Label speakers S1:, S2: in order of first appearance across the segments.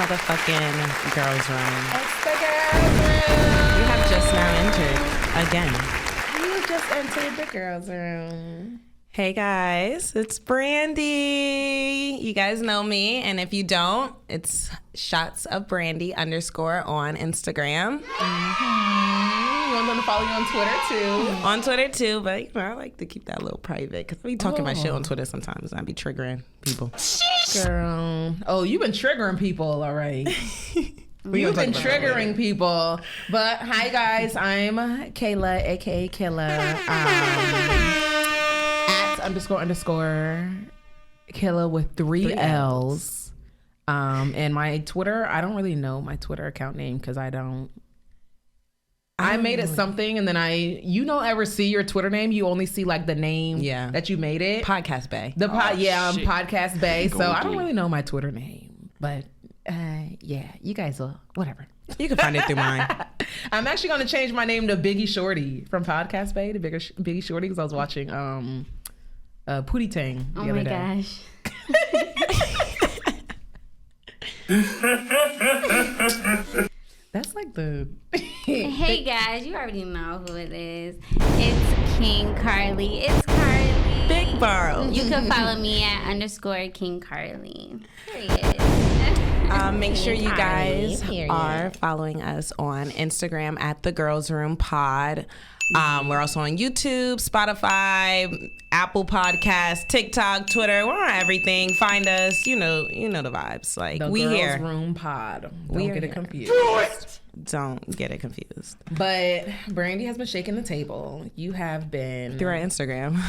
S1: motherfucking girls' room.
S2: It's the girls' room.
S1: You have just now entered again.
S2: You just entered the girls' room.
S1: Hey guys, it's Brandy. You guys know me, and if you don't, it's shots of Brandy _ on Instagram.
S2: You want them to follow you on Twitter too?
S1: On Twitter too, but I like to keep that a little private because I be talking my shit on Twitter sometimes. And I be triggering people.
S2: Girl, you've been triggering people, all right. You've been triggering people. But hi guys, I'm Kayla, aka Kayla. At _ Kayla with three L's. And my Twitter, I don't really know my Twitter account name because I made it something, and then ever see your Twitter name? You only see like the name that you made it.
S1: Podcast Bay.
S2: I'm Podcast Bay, so I don't really know my Twitter name, but you guys will, whatever.
S1: You can find it through mine.
S2: I'm actually going to change my name to Biggie Shorty from Podcast Bay to Biggie Shorty because I was watching Pootie Tang the other day.
S3: Gosh.
S2: That's like the...
S3: Hey guys, you already know who it is. It's King Carlye. It's Carlye.
S1: Big borrow.
S3: You can follow me at _ King Carlye. Period.
S1: Make sure you guys are following us on Instagram at The Girls Room Pod. We're also on YouTube, Spotify, Apple Podcasts, TikTok, Twitter. We're on everything. Find us. You know the vibes. Like
S2: the
S1: we
S2: Girls
S1: here.
S2: Room Pod. Don't get it confused.
S1: Don't get it confused.
S2: But Brandy has been shaking the table. You have been
S1: through our Instagram.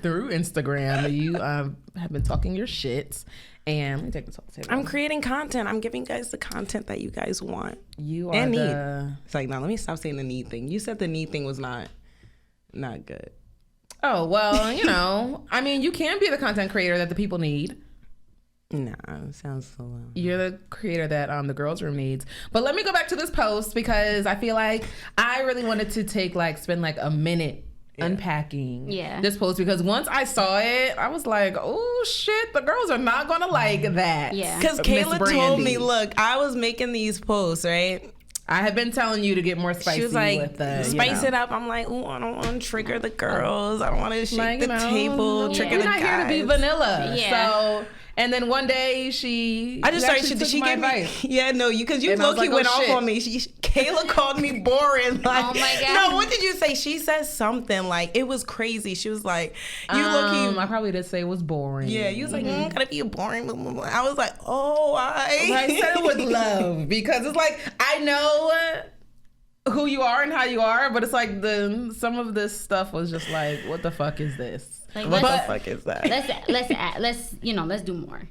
S2: Through Instagram, you have been talking your shits. And let me take this off the table.
S1: I'm creating content. I'm giving you guys the content that you guys want.
S2: You are
S1: and need. It's like, no, let me stop saying the need thing. You said the need thing was not good.
S2: Oh, well, I mean, you can be the content creator that the people need.
S1: Nah, it sounds so low.
S2: You're the creator that the girls' room needs. But let me go back to this post because I feel like I really wanted to spend a minute unpacking this post because once I saw it, I was like, oh shit, the girls are not gonna like that.
S1: Yeah. Because Kayla told me, look, I was making these posts, right?
S2: I have been telling you to get more spicy.
S1: She was like,
S2: with the,
S1: spice it up. I'm like, ooh, I don't want to trigger the girls. I don't want to shake the table, trigger the guys.
S2: You're not here to be vanilla. Yeah. So, and then one day she
S1: gave me, because you low-key went off on me. Kayla called me boring. Like, oh my God. No, what did you say? She said something like, it was crazy. She was like, you low-key.
S2: I probably did say it was boring.
S1: Yeah, you was like, gotta be boring. I was like, I
S2: said it with love because it's like, I know who you are and how you are, but it's like some of this stuff was just like, what the fuck is this?
S1: Like, what the fuck is that?
S3: Let's do more.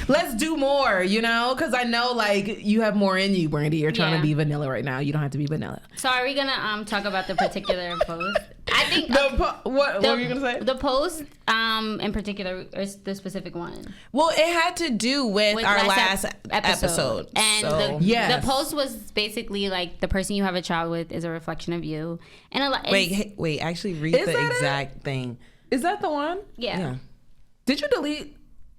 S2: Let's do more, because I know you have more in you, Brandy. You're trying to be vanilla right now. You don't have to be vanilla.
S3: So are we gonna talk about the particular post? I think
S2: what were you gonna say?
S3: The post in particular is the specific one.
S1: Well, it had to do with our last episode.
S3: And the post was basically like the person you have a child with is a reflection of you. And
S1: wait, actually read the exact thing.
S2: Is that the one?
S3: Yeah.
S2: Did you delete?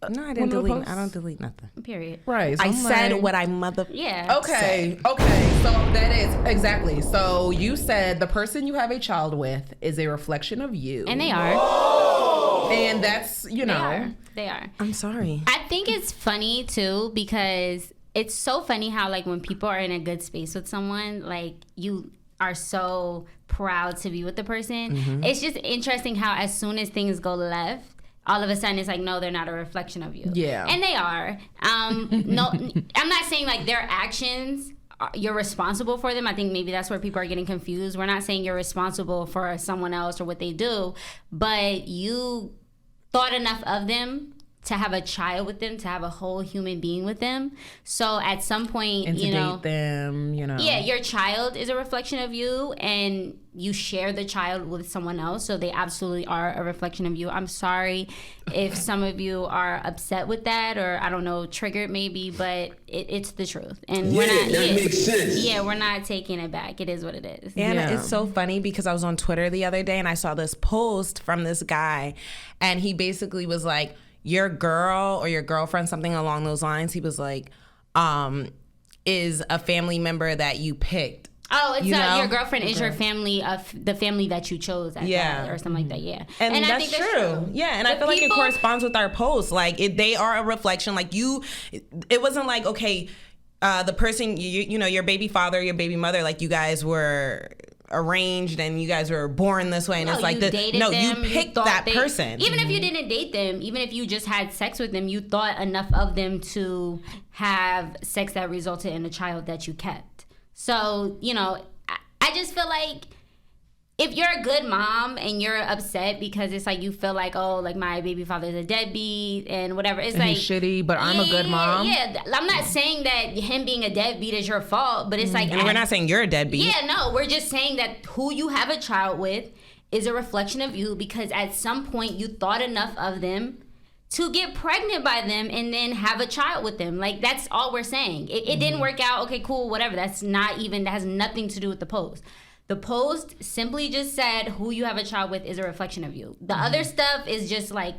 S1: No, I didn't delete. I don't delete nothing.
S3: Period.
S2: Right.
S1: So I said what I
S2: Okay. So that is exactly. So you said the person you have a child with is a reflection of you.
S3: And they are.
S2: Whoa. And that's,
S3: They are.
S1: I'm sorry.
S3: I think it's funny too because it's so funny how when people are in a good space with someone, you are so proud to be with the person. Mm-hmm. It's just interesting how as soon as things go left, all of a sudden it's like, no, they're not a reflection of you.
S2: Yeah.
S3: And they are. No, I'm not saying their actions, you're responsible for them. I think maybe that's where people are getting confused. We're not saying you're responsible for someone else or what they do, but you thought enough of them to have a child with them, to have a whole human being with them. So at some point,
S2: and to date them,
S3: Yeah, your child is a reflection of you and you share the child with someone else. So they absolutely are a reflection of you. I'm sorry if some of you are upset with that or, I don't know, triggered maybe, but it's the truth. And
S4: that makes sense.
S3: Yeah, we're not taking it back. It is what it is.
S1: And it's so funny because I was on Twitter the other day and I saw this post from this guy and he basically was like, your girl or your girlfriend, something along those lines. He was like, is a family member that you picked.
S3: Oh, it's your girlfriend is your family of the family that you chose at that, or something like that. Yeah,
S1: and that's, I think that's true. Yeah, and I feel like it corresponds with our posts. Like they are a reflection. Like it wasn't like, okay, the person you know, your baby father, your baby mother, like you guys were arranged and you guys were born this way, and it's like you picked that person.
S3: Even if you didn't date them, even if you just had sex with them, you thought enough of them to have sex that resulted in a child that you kept. So, you know, I just feel like if you're a good mom and you're upset because it's like you feel like, oh, like my baby father is a deadbeat and whatever, it's like
S2: he's shitty, but I'm a good mom.
S3: Yeah, I'm not saying that him being a deadbeat is your fault, but it's like,
S1: and we're not saying you're a deadbeat.
S3: Yeah, no, we're just saying that who you have a child with is a reflection of you, because at some point you thought enough of them to get pregnant by them and then have a child with them. Like, that's all we're saying. It didn't work out. Okay, cool, whatever. That has nothing to do with the post. The post simply just said who you have a child with is a reflection of you. The other stuff is just like,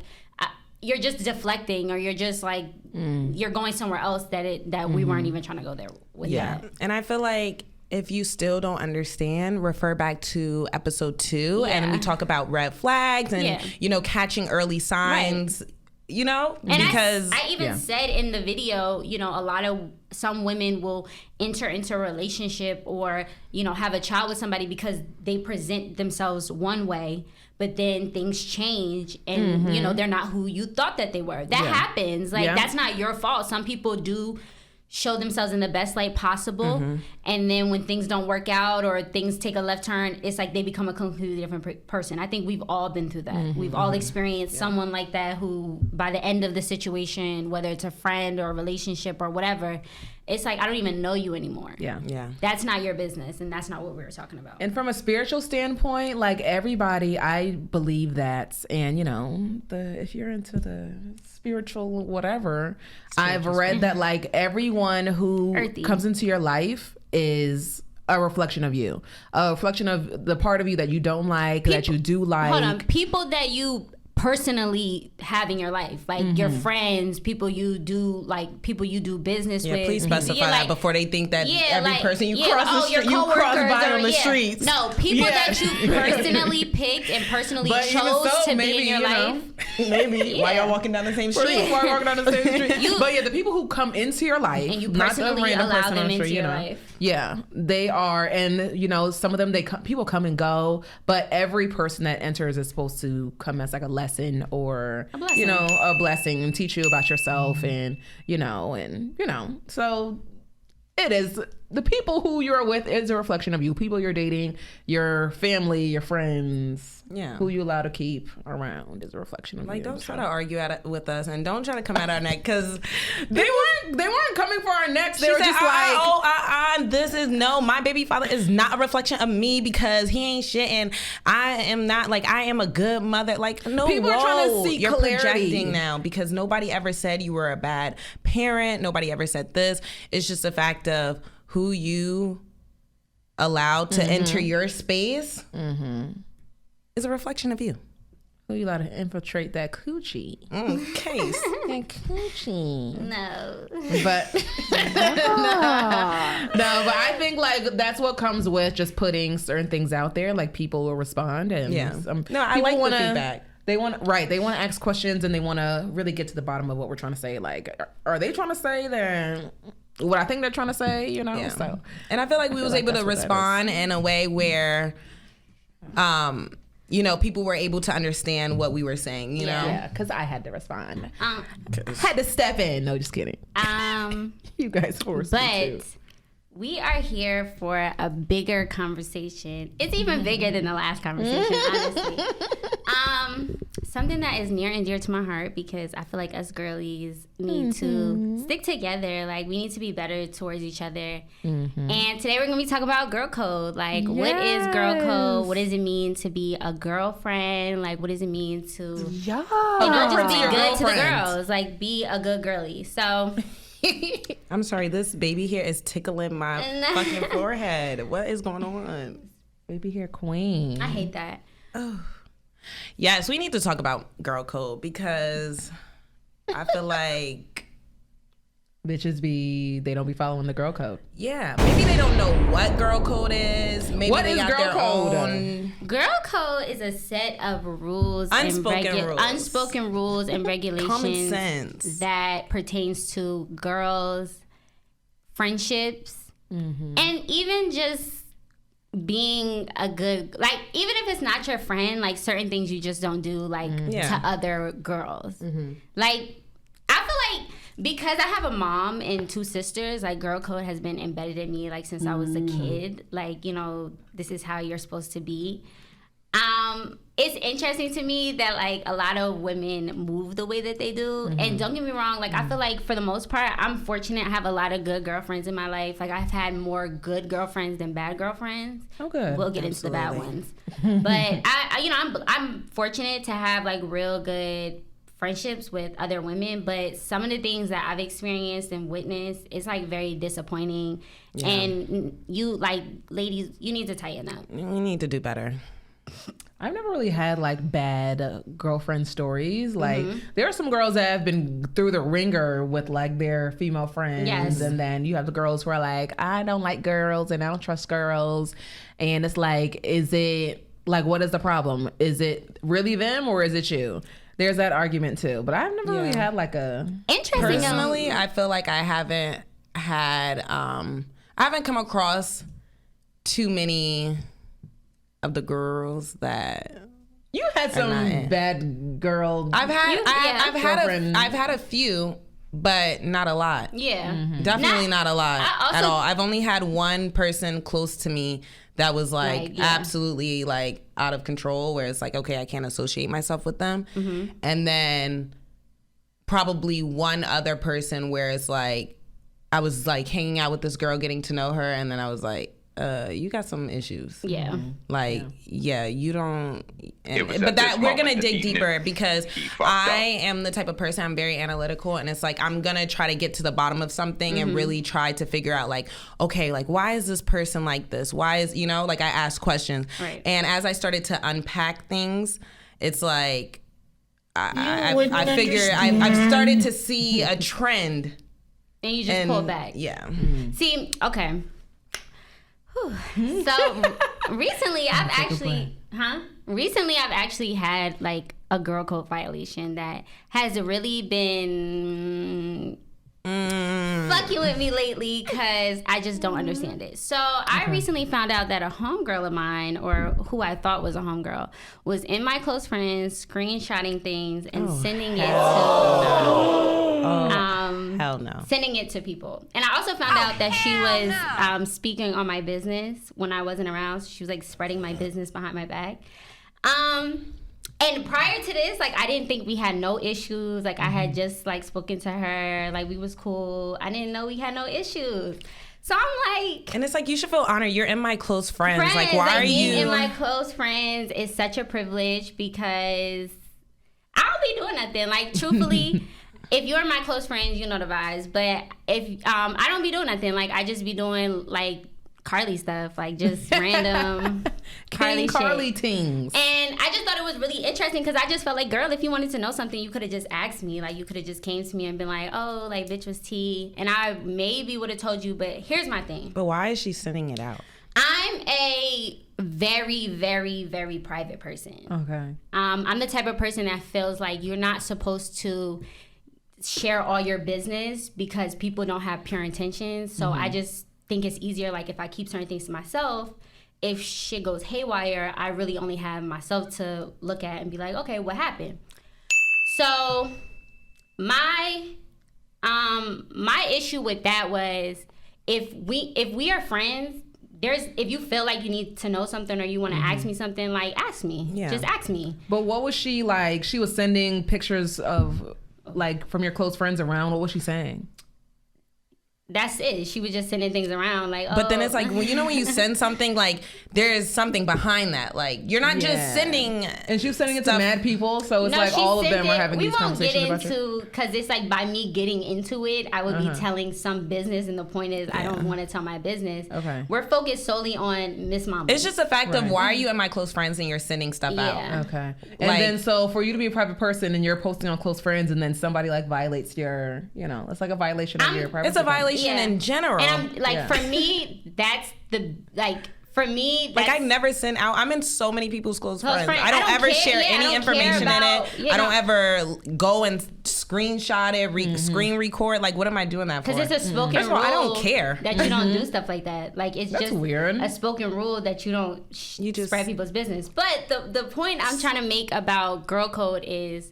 S3: you're just deflecting, or you're just like, you're going somewhere else that we weren't even trying to go there with that.
S1: And I feel like if you still don't understand, refer back to episode 2, and we talk about red flags and, you know, catching early signs. Right. You know,
S3: and because I even said in the video, you know, some women will enter into a relationship or, you know, have a child with somebody because they present themselves one way, but then things change and, you know, they're not who you thought that they were. That happens. Like, that's not your fault. Some people do show themselves in the best light possible, and then when things don't work out or things take a left turn, it's like they become a completely different person. I think we've all been through that. We've all experienced someone like that who, by the end of the situation, whether it's a friend or a relationship or whatever, it's like, I don't even know you anymore.
S1: Yeah.
S3: That's not your business, and that's not what we were talking about.
S2: And from a spiritual standpoint, like, everybody, I believe that, and, you know, if you're into the spiritual whatever, I've read that, like, everyone who comes into your life is a reflection of you, a reflection of the part of you that you don't like, that you do like.
S3: Hold on, people that you personally have in your life, like your friends, people you do business with.
S1: Please specify that before they think that every person you cross the street,
S3: you
S1: cross by on the streets.
S3: No, people that you personally picked and personally chose to be in your life.
S1: Maybe while y'all walking down the same street.
S2: While walking down the same street. But the people who come into your life,
S3: and you personally allow them into your life.
S2: Yeah, they are, and you know, some of them people come and go, but every person that enters is supposed to come as like a lesson or you know, a blessing, and teach you about yourself, and you know, so it is. The people who you're with is a reflection of you. People you're dating, your family, your friends, who you allow to keep around is a reflection of you.
S1: Like, don't try to argue with us, and don't try to come at our neck, because
S2: they weren't coming for our necks. They were just
S1: my baby father is not a reflection of me because he ain't shit, and I am not, like, I am a good mother. Like, no,
S2: people are trying to seek clarity.
S1: You're projecting now, because nobody ever said you were a bad parent. Nobody ever said this. It's just a fact of who you allowed to enter your space is a reflection of you.
S2: Who you allowed to infiltrate that coochie?
S1: Case.
S2: That coochie.
S3: No.
S2: But no, but I think, like, that's what comes with just putting certain things out there. Like, people will respond, and
S1: I like the feedback.
S2: They want to ask questions, and they want to really get to the bottom of what we're trying to say. Like, are they trying to say that what I think they're trying to say, you know? So,
S1: and I feel like we was able to respond in a way where, you know, people were able to understand what we were saying, you know?
S2: Yeah, because I had to respond. Had to step in. No, just kidding. You guys forced me to.
S3: We are here for a bigger conversation. It's even bigger than the last conversation, honestly. Something that is near and dear to my heart, because I feel like us girlies need to stick together. Like, we need to be better towards each other. And today we're going to be talking about girl code. Like, what is girl code? What does it mean to be a girlfriend? Like, what does it mean to, you know, just be good to the girls? Like, be a good girly. So...
S1: I'm sorry, this baby hair is tickling my fucking forehead. What is going on?
S2: Baby hair queen.
S3: I hate that.
S1: Oh. Yes, we need to talk about girl code, because I feel like
S2: they don't be following the girl code.
S1: Yeah, maybe they don't know what girl code is. Maybe
S2: what
S1: they
S2: is
S1: got
S2: girl
S1: their
S2: code?
S1: own.
S3: Girl code is a set of rules, unspoken rules and regulations
S1: Common sense
S3: that pertains to girls, friendships, and even just being a good, like, even if it's not your friend, like certain things you just don't do, like to other girls. Like, I feel like because I have a mom and 2 sisters, like girl code has been embedded in me like since I was a kid. Like, you know, this is how you're supposed to be. It's interesting to me that like a lot of women move the way that they do. And don't get me wrong, like I feel like for the most part, I'm fortunate. I have a lot of good girlfriends in my life. Like I've had more good girlfriends than bad girlfriends.
S2: Oh, good.
S3: We'll get into the bad ones. But I you know, I'm fortunate to have like real good friendships with other women, but some of the things that I've experienced and witnessed, it's like very disappointing. And you, like, ladies, you need to tighten up.
S1: We need to do better.
S2: I've never really had like bad girlfriend stories. Like there are some girls that have been through the ringer with like their female friends, and then you have the girls who are like, I don't like girls and I don't trust girls, and it's like, is it like, what is the problem? Is it really them or is it you? There's that argument too, but I've never really had like a
S3: interesting.
S1: Personally, I feel like I haven't had I haven't come across too many of the girls that
S2: you had some bad girl.
S1: I've had a few, but not a lot.
S3: Yeah,
S1: definitely not a lot at all. I've only had one person close to me that was like absolutely like out of control, where it's like, okay, I can't associate myself with them. And then probably one other person where it's like I was like hanging out with this girl, getting to know her, and then I was like, you got some issues.
S3: Yeah.
S1: Like, you don't. But that we're going to dig deeper, because I am the type of person, I'm very analytical, and it's like I'm going to try to get to the bottom of something and really try to figure out like, okay, like why is this person like this? Why is, you know, like I ask questions. Right. And as I started to unpack things, it's like I figure I've started to see a trend.
S3: And you just pull back.
S1: Yeah.
S3: See, okay. So recently I've actually had like a girl code violation that has really been fucking with me lately, because I just don't understand it. So I recently found out that a homegirl of mine, or who I thought was a homegirl, was in my close friends screenshotting things and sending it to
S1: hell no.
S3: Sending it to people. And I also found out that she was speaking on my business when I wasn't around. So she was like spreading my business behind my back. And prior to this, like, I didn't think we had no issues. Like, I had just like spoken to her, like we was cool. I didn't know we had no issues. So I'm like,
S1: and it's like, you should feel honored. You're in my close friends. Like, why are you
S3: in my close friends? Is such a privilege, because I don't be doing nothing. Like, truthfully. If you're my close friends, you know the vibes. But if I don't be doing nothing, like I just be doing like Carly stuff, like just random
S2: Carly things.
S3: And I just thought it was really interesting, because I just felt like, girl, if you wanted to know something, you could have just asked me. Like, you could have just came to me and been like, oh, like, bitch was tea, and I maybe would have told you. But here's my thing.
S1: But why is she sending it out?
S3: I'm a very, very, very private person.
S2: Okay.
S3: I'm the type of person that feels like you're not supposed to share all your business, because people don't have pure intentions. So I just think it's easier, like, if I keep certain things to myself, if shit goes haywire, I really only have myself to look at and be like, okay, what happened? So my issue with that was, if we are friends, if you feel like you need to know something or you want to ask me something, like, ask me. Yeah. Just ask me.
S2: But what was she like? She was sending pictures of, like, from your close friends around. What was she saying?
S3: that's it. She was just sending things around like,
S1: But then it's like, when you send something, like, there's something behind that. Like, you're not just sending.
S2: And she was sending it to mad people, so it's like all of them are having these conversations about it.
S3: We won't get into, because it's like by me getting into it, I would be telling some business, and the point is I don't want to tell my business.
S2: Okay.
S3: We're focused solely on Miss Mama.
S1: It's just a fact of why are you and my close friends and you're sending stuff out.
S2: Okay. And then so for you to be a private person and you're posting on close friends and then somebody like violates your, it's like a violation of your privacy.
S1: It's a violation in general.
S3: And I'm like, for me, that's the, like, for me,
S1: like, I never send out. I'm in so many people's close friends. I don't ever share any information in it. I don't ever go and screenshot it, screen record. Like, what am I doing that for?
S3: Because it's a spoken rule.
S1: I don't care
S3: that you don't do stuff like that. Like, it's
S2: That's
S3: just
S2: weird.
S3: A spoken rule that you don't spread people's business. But the point I'm trying to make about girl code is,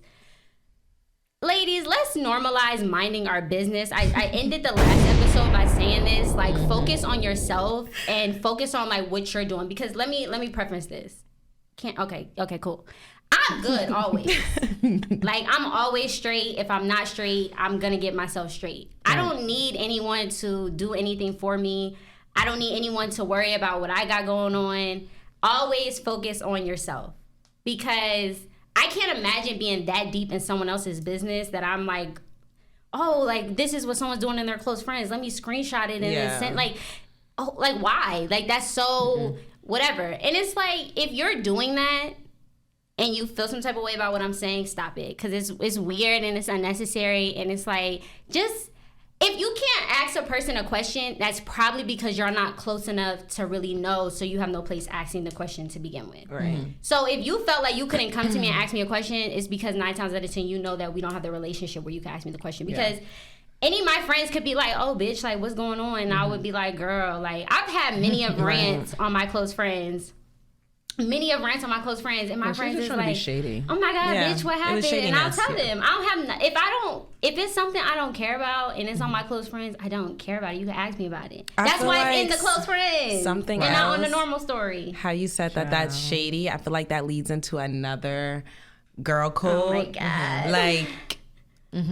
S3: ladies, let's normalize minding our business. I ended the last episode by saying this, like, focus on yourself and focus on like what you're doing. Because let me preface this. Okay, cool. I'm good always. Like, I'm always straight. If I'm not straight, I'm gonna get myself straight. I don't need anyone to do anything for me. I don't need anyone to worry about what I got going on. Always focus on yourself, because I can't imagine being that deep in someone else's business that I'm like, oh, like, this is what someone's doing in their close friends. Let me screenshot it and then send, like, oh, like, why? Like, that's so whatever. And it's like, if you're doing that and you feel some type of way about what I'm saying, stop it. Because it's weird and it's unnecessary. And it's like, just, if you can't ask a person a question, that's probably because you're not close enough to really know, so you have no place asking the question to begin with.
S1: Right.
S3: So if you felt like you couldn't come to me and ask me a question, it's because 9 times out of 10 you know that we don't have the relationship where you can ask me the question. Because any of my friends could be like, oh, bitch, like, what's going on? And I would be like, girl, like, I've had many of rants on my close friends. And my friends is like,
S2: shady.
S3: oh my God, bitch, what happened? And I'll tell them, if it's something I don't care about and it's on my close friends, I don't care about it. You can ask me about it. That's why it's in the close friends.
S1: Something
S3: and
S1: else,
S3: not on the normal story.
S1: How you said that's shady, I feel like that leads into another girl code.
S3: Oh my God.
S1: Like,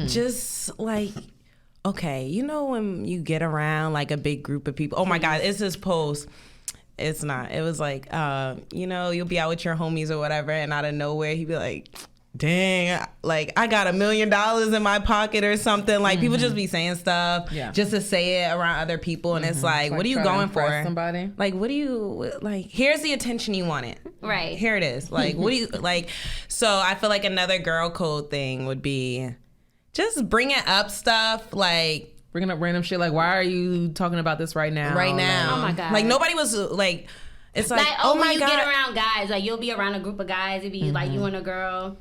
S1: just like, okay, when you get around like a big group of people, oh my God, it's this post. It's not. It was like, you'll be out with your homies or whatever, and out of nowhere, he'd be like, dang, like, I got $1 million in my pocket or something. Like, people just be saying stuff just to say it around other people. And it's like, what are you going for?
S2: Somebody?
S1: Like, what do you, like, here's the attention you wanted.
S3: Right.
S1: Here it is. Like, what do you, like, so I feel like another girl code thing would be just bringing up stuff, like,
S2: bringing up random shit, like, why are you talking about this right now?
S1: Right now.
S3: Oh my God.
S1: Like, nobody was like, it's like, oh my
S3: you
S1: God.
S3: Get around guys, like, you'll be around a group of guys, it'd be like you and a girl,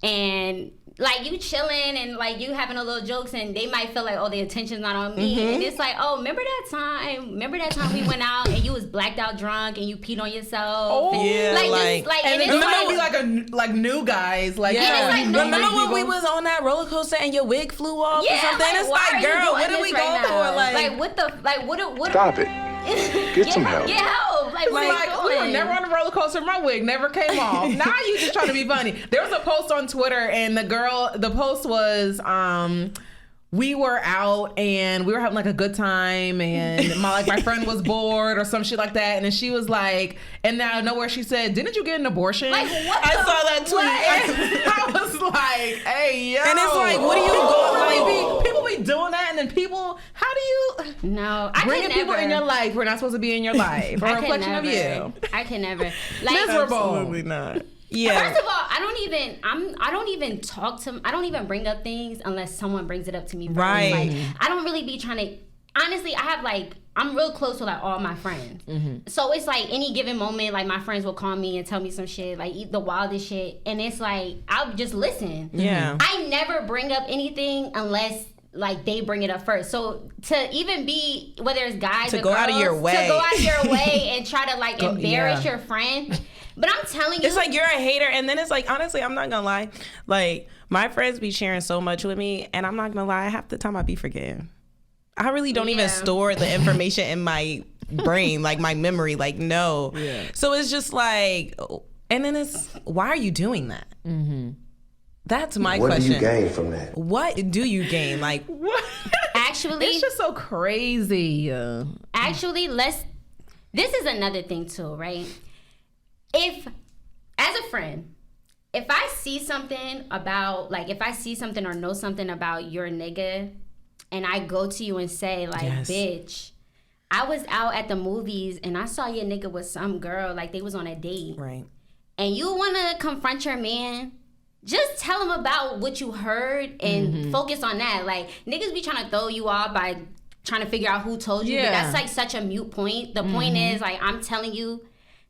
S3: and like, you chilling and like you having a little jokes, and they might feel like, oh, the attention's not on me, and it's like, oh, remember that time we went out and you was blacked out drunk and you peed on yourself?
S1: Oh,
S3: and,
S1: yeah,
S3: and
S2: it's like new guys, like,
S1: remember when we was on that roller coaster and your wig flew off or something?
S3: Like,
S1: it's like, girl, what did we go for?
S3: Like, what
S4: Stop it. Get some help.
S3: Get help. Like,
S2: we were never on a roller coaster. My wig never came off. Now you just trying to be funny. There was a post on Twitter, and the post was, we were out and we were having like a good time, and my friend was bored or some shit like that, and then she was like, and out of nowhere she said, "Didn't you get an abortion?"
S3: Like, what?
S1: I saw that tweet.
S2: I was like, "Hey, yo!"
S1: And it's like, what are you going?
S2: People be doing that, and then people, how do you?
S3: No, I
S2: bringing people in your life we're not supposed to be in your life. A reflection of you.
S3: I can never.
S2: Like, miserable.
S1: Absolutely not. Yeah.
S3: First of all, I don't even bring up things unless someone brings it up to me first.
S1: Right.
S3: Like, I don't really be trying to. Honestly, I'm real close with like all my friends. So it's like any given moment, like my friends will call me and tell me some shit, like the wildest shit, and it's like I'll just listen.
S1: Yeah.
S3: I never bring up anything unless like they bring it up first. So to even be, whether it's guys or
S1: go
S3: girls,
S1: out of your way,
S3: to go out of your way and try to like embarrass your friend. But I'm telling you,
S1: it's like you're a hater, and then it's like, honestly, I'm not gonna lie, like my friends be sharing so much with me, and I'm not gonna lie, half the time I be forgetting. I really don't even store the information in my brain, like my memory, like no. Yeah. So it's just like, and then it's, why are you doing that? That's my question.
S4: What do you gain from that?
S1: What do you gain? Like, what?
S3: Actually,
S2: it's just so crazy.
S3: Actually, this is another thing too, right? If, as a friend, if I see something or know something about your nigga, and I go to you and say, like, bitch, I was out at the movies and I saw your nigga with some girl, like they was on a date.
S1: Right.
S3: And you want to confront your man, just tell him about what you heard and focus on that. Like, niggas be trying to throw you off by trying to figure out who told you. But that's, like, such a mute point. The point is, like, I'm telling you.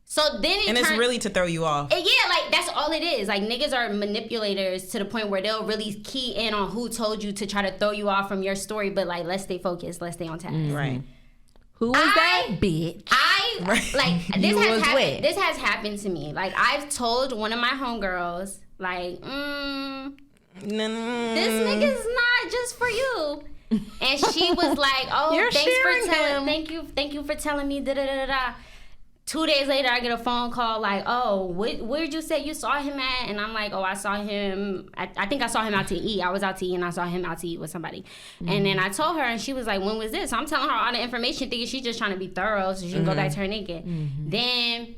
S3: So then
S1: it's really to throw you off.
S3: Yeah, like, that's all it is. Like, niggas are manipulators to the point where they'll really key in on who told you to try to throw you off from your story. But, like, let's stay focused. Let's stay on task.
S1: Right.
S2: Who is that bitch?
S3: This has happened to me. Like, I've told one of my homegirls, like, this nigga's not just for you. And she was like, oh, thank you for telling me, da-da-da-da. 2 days later, I get a phone call like, oh, where'd you say you saw him at? And I'm like, oh, I saw him. I think I saw him out to eat. I was out to eat and I saw him out to eat with somebody. And then I told her and she was like, when was this? So I'm telling her all the information thinking she's just trying to be thorough so she can go back to her nigga. Then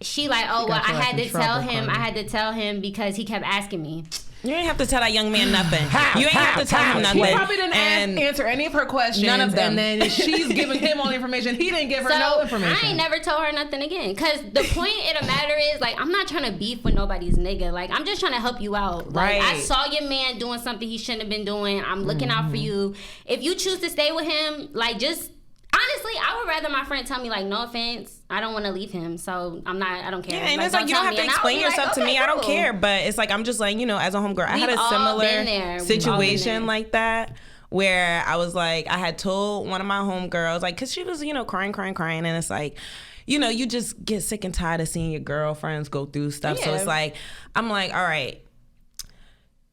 S3: she like, oh, well, I had to tell him because he kept asking me.
S1: You ain't have to tell that young man nothing. You ain't have to tell him nothing.
S2: He probably didn't answer any of her questions.
S1: None of them.
S2: And then she's giving him all the information. He didn't give her no information.
S3: I ain't never told her nothing again. Because the point of the matter is, like, I'm not trying to beef with nobody's nigga. Like, I'm just trying to help you out. Like, I saw your man doing something he shouldn't have been doing. I'm looking out for you. If you choose to stay with him, like, just... Honestly, I would rather my friend tell me, like, no offense, I don't want to leave him, so I don't care.
S1: Yeah, and it's like, you don't have to explain yourself to me. I don't care, but it's like, I'm just like, you know, as a homegirl, I had a similar situation like that where I was like, I had told one of my homegirls, like, because she was, you know, crying, and it's like, you know, you just get sick and tired of seeing your girlfriends go through stuff. So it's like, I'm like, all right.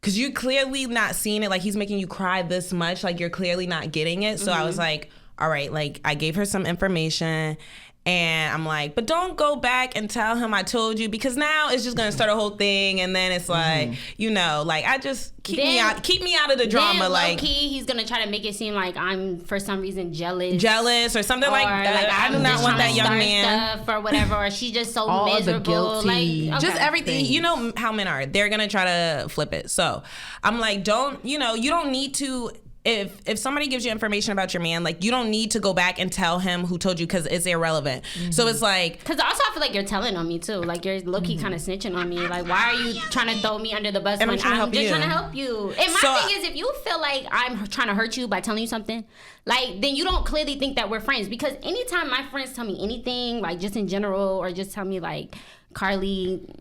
S1: Because you're clearly not seeing it. Like, he's making you cry this much. Like, you're clearly not getting it. So I was like, all right, like, I gave her some information and I'm like, but don't go back and tell him I told you, because now it's just gonna start a whole thing, and then it's like, you know, like, I just keep me out of the drama.
S3: Then,
S1: like,
S3: low-key, he's gonna try to make it seem like I'm for some reason jealous or
S1: something like that. Like, I do not want that young man
S3: stuff or whatever, or she's just so
S2: all
S3: miserable.
S2: The guilty.
S3: Like,
S1: just everything. You know how men are. They're gonna try to flip it. So I'm like, you don't need to. If somebody gives you information about your man, like, you don't need to go back and tell him who told you, because it's irrelevant. So it's like...
S3: Because also I feel like you're telling on me, too. Like, you're low-key kind of snitching on me. Like, why are you trying to throw me under the bus when I'm just trying to help you? And my thing is, if you feel like I'm trying to hurt you by telling you something, like, then you don't clearly think that we're friends. Because anytime my friends tell me anything, like, just in general, or just tell me, like, Carly...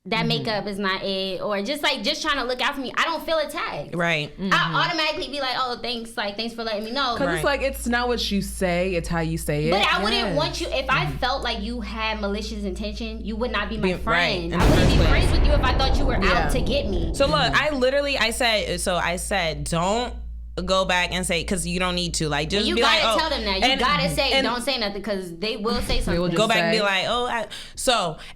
S3: that makeup is not it, or just trying to look out for me, I don't feel attacked.
S1: Right.
S3: I automatically be like, oh, thanks for letting me know.
S2: Because it's like, it's not what you say, it's how you say it.
S3: But I wouldn't want you, if I felt like you had malicious intention, you would not be my friend. I wouldn't be friends with you if I thought you were out to get me.
S1: So look, I said, don't go back and say, because you don't need to, like, just
S3: you
S1: be like,
S3: tell them that. You gotta say, don't say nothing, because they will say something.
S1: Go back and be like,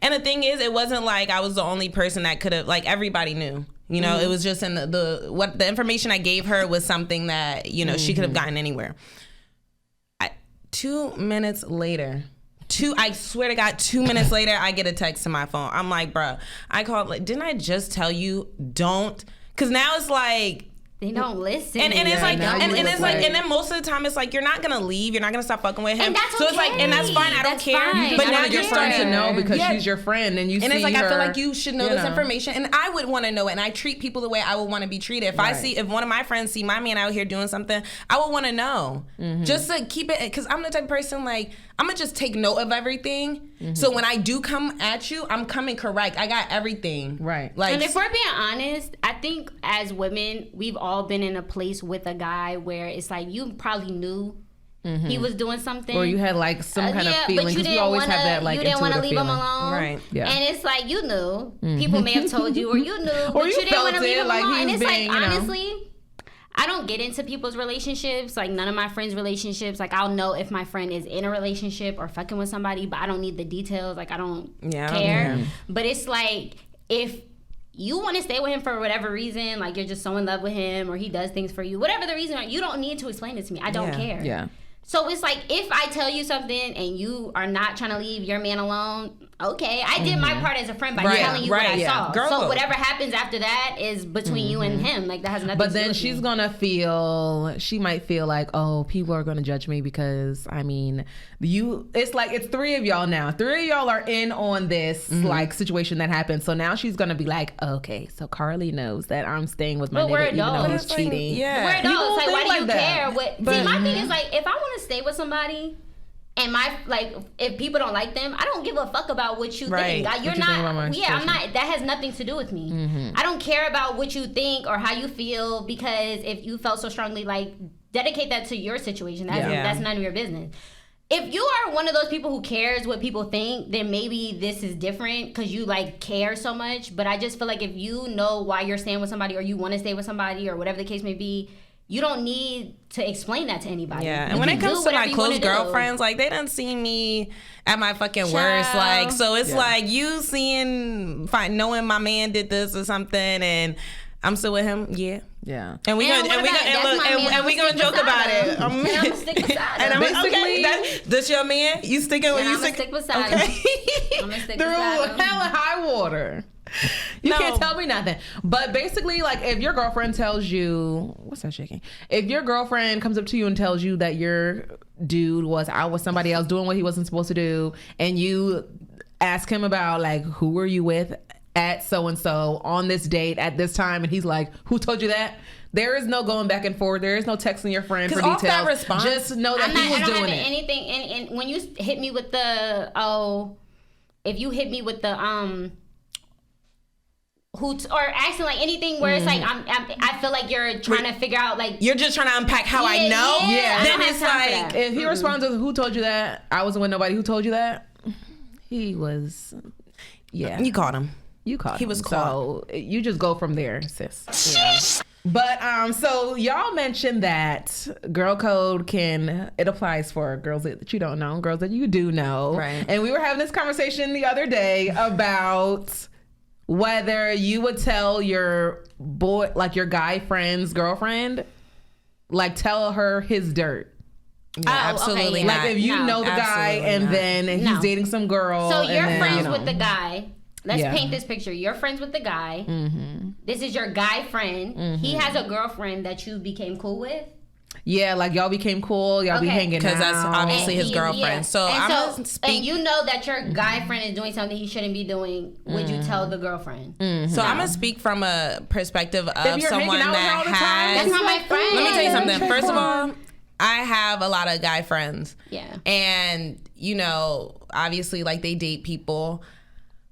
S1: and the thing is, it wasn't like I was the only person that could have, like, everybody knew. You know, it was just in the information I gave her was something that, you know, she could have gotten anywhere. 2 minutes later, I swear to God, 2 minutes later, I get a text to my phone. I'm like, bruh, I called, like, didn't I just tell you don't? Because now it's like,
S3: they don't listen.
S1: And it's like, and it's like, and then most of the time it's like, you're not gonna leave, you're not gonna stop fucking with him.
S3: And that's okay.
S1: So it's like, and that's fine, I don't care.
S2: But now you're starting to know because she's your friend, and you see her.
S1: And it's like, I feel like you should know this information, and I would want to know it, and I treat people the way I would want to be treated. If one of my friends see my man out here doing something, I would want to know, just to keep it, because I'm the type of person, like, I'm gonna just take note of everything. So when I do come at you, I'm coming correct. I got everything.
S2: Right.
S1: Like,
S3: and if we're being honest, I think as women, we've all been in a place with a guy where it's like, you probably knew he was doing something,
S2: or you had like some kind of feeling, because we always have that, like,
S3: you didn't want to leave
S2: feeling.
S3: him alone,
S1: right?
S3: Yeah. And it's like, you knew people may have told you, or you knew,
S2: or
S3: but
S2: you
S3: didn't want to leave him
S2: like
S3: alone. And it's
S2: being,
S3: like, honestly, I don't get into people's relationships, like none of my friends' relationships. Like, I'll know if my friend is in a relationship or fucking with somebody, but I don't need the details. Like, I don't care. But it's like, if you want to stay with him for whatever reason, like you're just so in love with him or he does things for you, whatever the reason, you don't need to explain it to me. I don't care.
S2: Yeah.
S3: So it's like, if I tell you something and you are not trying to leave your man alone, okay, I did my part as a friend by telling you what I saw. So whatever happens after that is between you and him. Like, that has nothing to do with me. But then
S2: she's gonna she might feel like, oh, people are gonna judge me because, I mean, it's like, it's 3 of y'all now. 3 of y'all are in on this like situation that happened. So now she's gonna be like, okay, so Carly knows that I'm staying with my nigga even though he's cheating.
S3: Yeah. We're adults. Like, why do you care? See, my thing is, like, if I want to stay with somebody, and if people don't like them, I don't give a fuck about what you think. I'm not. That has nothing to do with me. I don't care about what you think or how you feel, because if you felt so strongly, like, dedicate that to your situation. That's none of your business. If you are one of those people who cares what people think, then maybe this is different because you like care so much. But I just feel like if you know why you're staying with somebody, or you want to stay with somebody, or whatever the case may be, you don't need to explain that to anybody.
S1: Yeah, and when it comes to my close girlfriends, like, they done seen me at my fucking worst. Like, so it's like, you knowing my man did this or something, and I'm still with him. Yeah. And we gonna joke about it.
S3: I'm gonna stick beside him.
S1: And okay, that's your man. You sticking with you?
S3: Stick beside him. I'm gonna stick
S2: through
S3: beside him.
S2: hell and high water. You can't tell me nothing. But basically, like, if your girlfriend tells you, what's that shaking? If your girlfriend comes up to you and tells you that your dude was out with somebody else doing what he wasn't supposed to do, and you ask him about, like, who were you with at so-and-so on this date at this time, and he's like, who told you that? There is no going back and forth. There is no texting your friend for details.
S1: That response,
S2: just know that he was doing it.
S3: Anything, and when you hit me with the, if you hit me with the, or asking like anything where it's like I feel like you're trying to figure out, like,
S1: you're just trying to unpack how I know. Then it's like,
S2: if he responds with, who told you that? I wasn't with nobody. Who told you that? He was. Yeah,
S1: you caught him.
S2: He was caught. So you just go from there, sis. But so y'all mentioned that girl code it applies for girls that you don't know, girls that you do know,
S1: right?
S2: And we were having this conversation the other day about whether you would tell your boy, like your guy friend's girlfriend, like, tell her his dirt.
S1: Yeah, absolutely.
S2: Okay, like, if you know the guy and then he's dating some girl.
S3: So you're friends with the guy. Let's paint this picture. You're friends with the guy. This is your guy friend. He has a girlfriend that you became cool with.
S2: Yeah, like, y'all became cool. Y'all be hanging out.
S1: Because that's obviously his girlfriend. So
S3: and you know that your guy friend is doing something he shouldn't be doing. Would you tell the girlfriend?
S1: So I'm going to speak from a perspective of someone that has...
S3: That's not my friend.
S1: Let me tell you something. First of all, I have a lot of guy friends.
S3: Yeah.
S1: And, you know, obviously, like, they date people.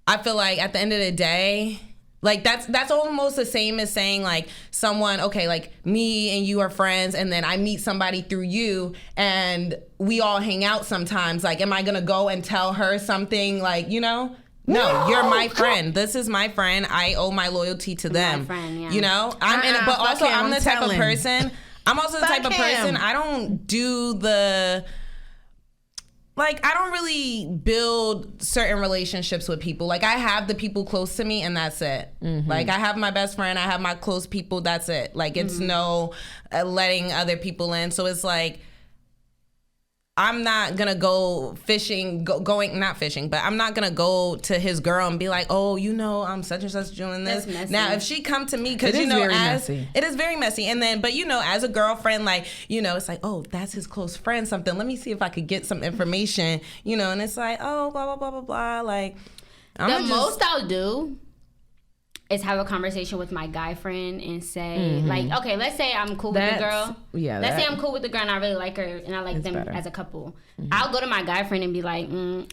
S1: I feel like at the end of the day... Like, that's almost the same as saying, like, someone, okay, like, me and you are friends, and then I meet somebody through you, and we all hang out sometimes. Like, am I going to go and tell her something, like, you know? No, you're my friend. This is my friend. I owe my loyalty to them.
S3: My friend, yeah.
S1: You know? But also, I'm the type of person, I don't do the... Like, I don't really build certain relationships with people. Like, I have the people close to me, and that's it. Like, I have my best friend, I have my close people, that's it. Like, it's no letting other people in. So it's like, I'm not gonna go fishing, not fishing, but I'm not gonna go to his girl and be like, oh, you know, I'm such and such doing this. Now, if she come to me, because, you know, it is very messy. And then, but, you know, as a girlfriend, like, you know, it's like, oh, that's his close friend, something. Let me see if I could get some information, you know, and it's like, oh, blah, blah, blah, blah, blah. Like,
S3: most I'll do is have a conversation with my guy friend and say, like, okay, let's say I'm cool with the girl.
S2: Yeah.
S3: Let's say I'm cool with the girl and I really like her and I like them as a couple. I'll go to my guy friend and be like,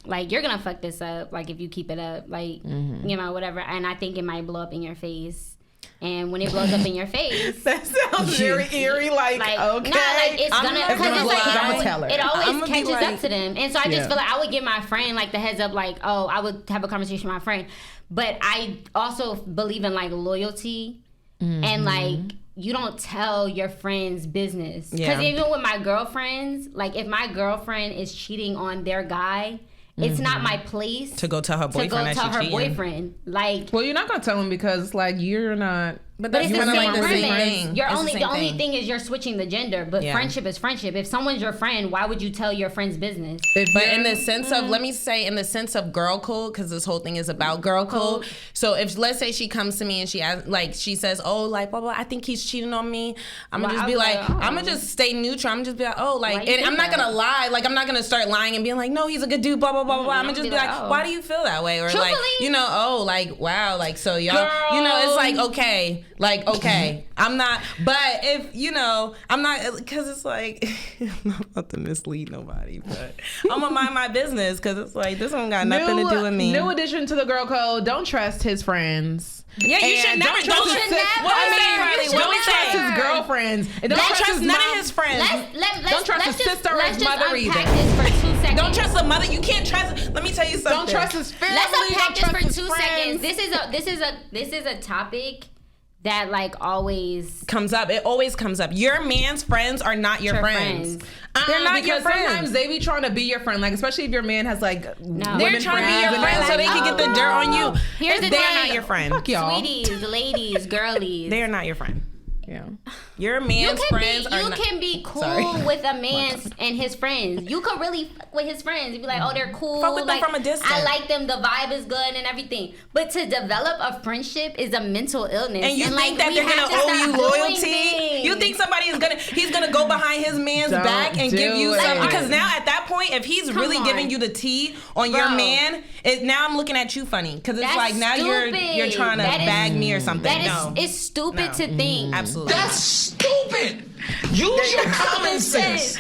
S3: like, you're gonna fuck this up, like, if you keep it up, like, you know, whatever. And I think it might blow up in your face. And when it blows up in your face,
S2: that sounds very eerie. Like, okay,
S3: no, like, it's gonna, because it's like, it always catches up to them. And so I just feel like I would give my friend, like, the heads up, like, oh, I would have a conversation with my friend. But I also believe in, like, loyalty and, like, you don't tell your friends business. Because even with my girlfriends, like, if my girlfriend is cheating on their guy It's not my place
S1: to go tell her boyfriend
S3: to go tell her boyfriend. Like,
S2: well, you're not gonna tell him because like you're not.
S3: But it's the same
S1: thing.
S3: You're only the only thing is you're switching the gender. But friendship is friendship. If someone's your friend, why would you tell your friend's business?
S1: But in the sense of, let me say, in the sense of girl code, because this whole thing is about girl code. So if, let's say, she comes to me and she says, oh, like, blah, blah, I think he's cheating on me. I'm gonna just be like, I'm gonna just stay neutral. I'm gonna just be like, oh, like, and I'm not gonna lie. Like, I'm not gonna start lying and being like, no, he's a good dude, blah, blah, blah, blah. I'm gonna just be like, why do you feel that way? Or like, you know, oh, like, wow, like, so y'all, you know, it's like, okay. Like, okay, I'm not, but if, you know, I'm not, because it's like, I'm not about to mislead nobody, but I'm going to mind my business because it's like, this one got nothing to do with me.
S2: New addition to the girl code, don't trust his friends.
S1: Yeah, you should never. Don't trust
S2: his girlfriends.
S1: Don't trust none of his friends.
S2: Don't trust his sister or his mother either.
S3: This for 2 seconds.
S1: Don't trust the mother. You can't trust. Let me tell you something.
S2: Don't trust his family.
S3: Let's unpack this for 2 seconds. This is a topic that like always
S1: comes up. It always comes up. Your man's friends are not your friends. They're not your friends.
S2: Sometimes they be trying to be your friend, like especially if your man has like
S1: they're trying to be your friend so they can get the dirt on you.
S3: Here's the thing.
S1: They're not your friend.
S2: Fuck y'all.
S3: Sweeties, ladies, girlies.
S1: They are not your friend.
S2: Yeah.
S1: Your man's friends are not.
S3: You can be cool with a man and his friends. You could really fuck with his friends. You'd be like, oh, they're cool.
S1: Fuck with them from a distance.
S3: I like them. The vibe is good and everything. But to develop a friendship is a mental illness.
S1: And you think that they're gonna owe you loyalty? You think somebody is he's gonna go behind his man's back and give you something? Because now at that point, if he's really giving you the tea on your man, now I'm looking at you funny because it's like now you're trying to bag me or something.
S3: It's stupid to think.
S1: Absolutely.
S5: That's stupid. Use your common sense.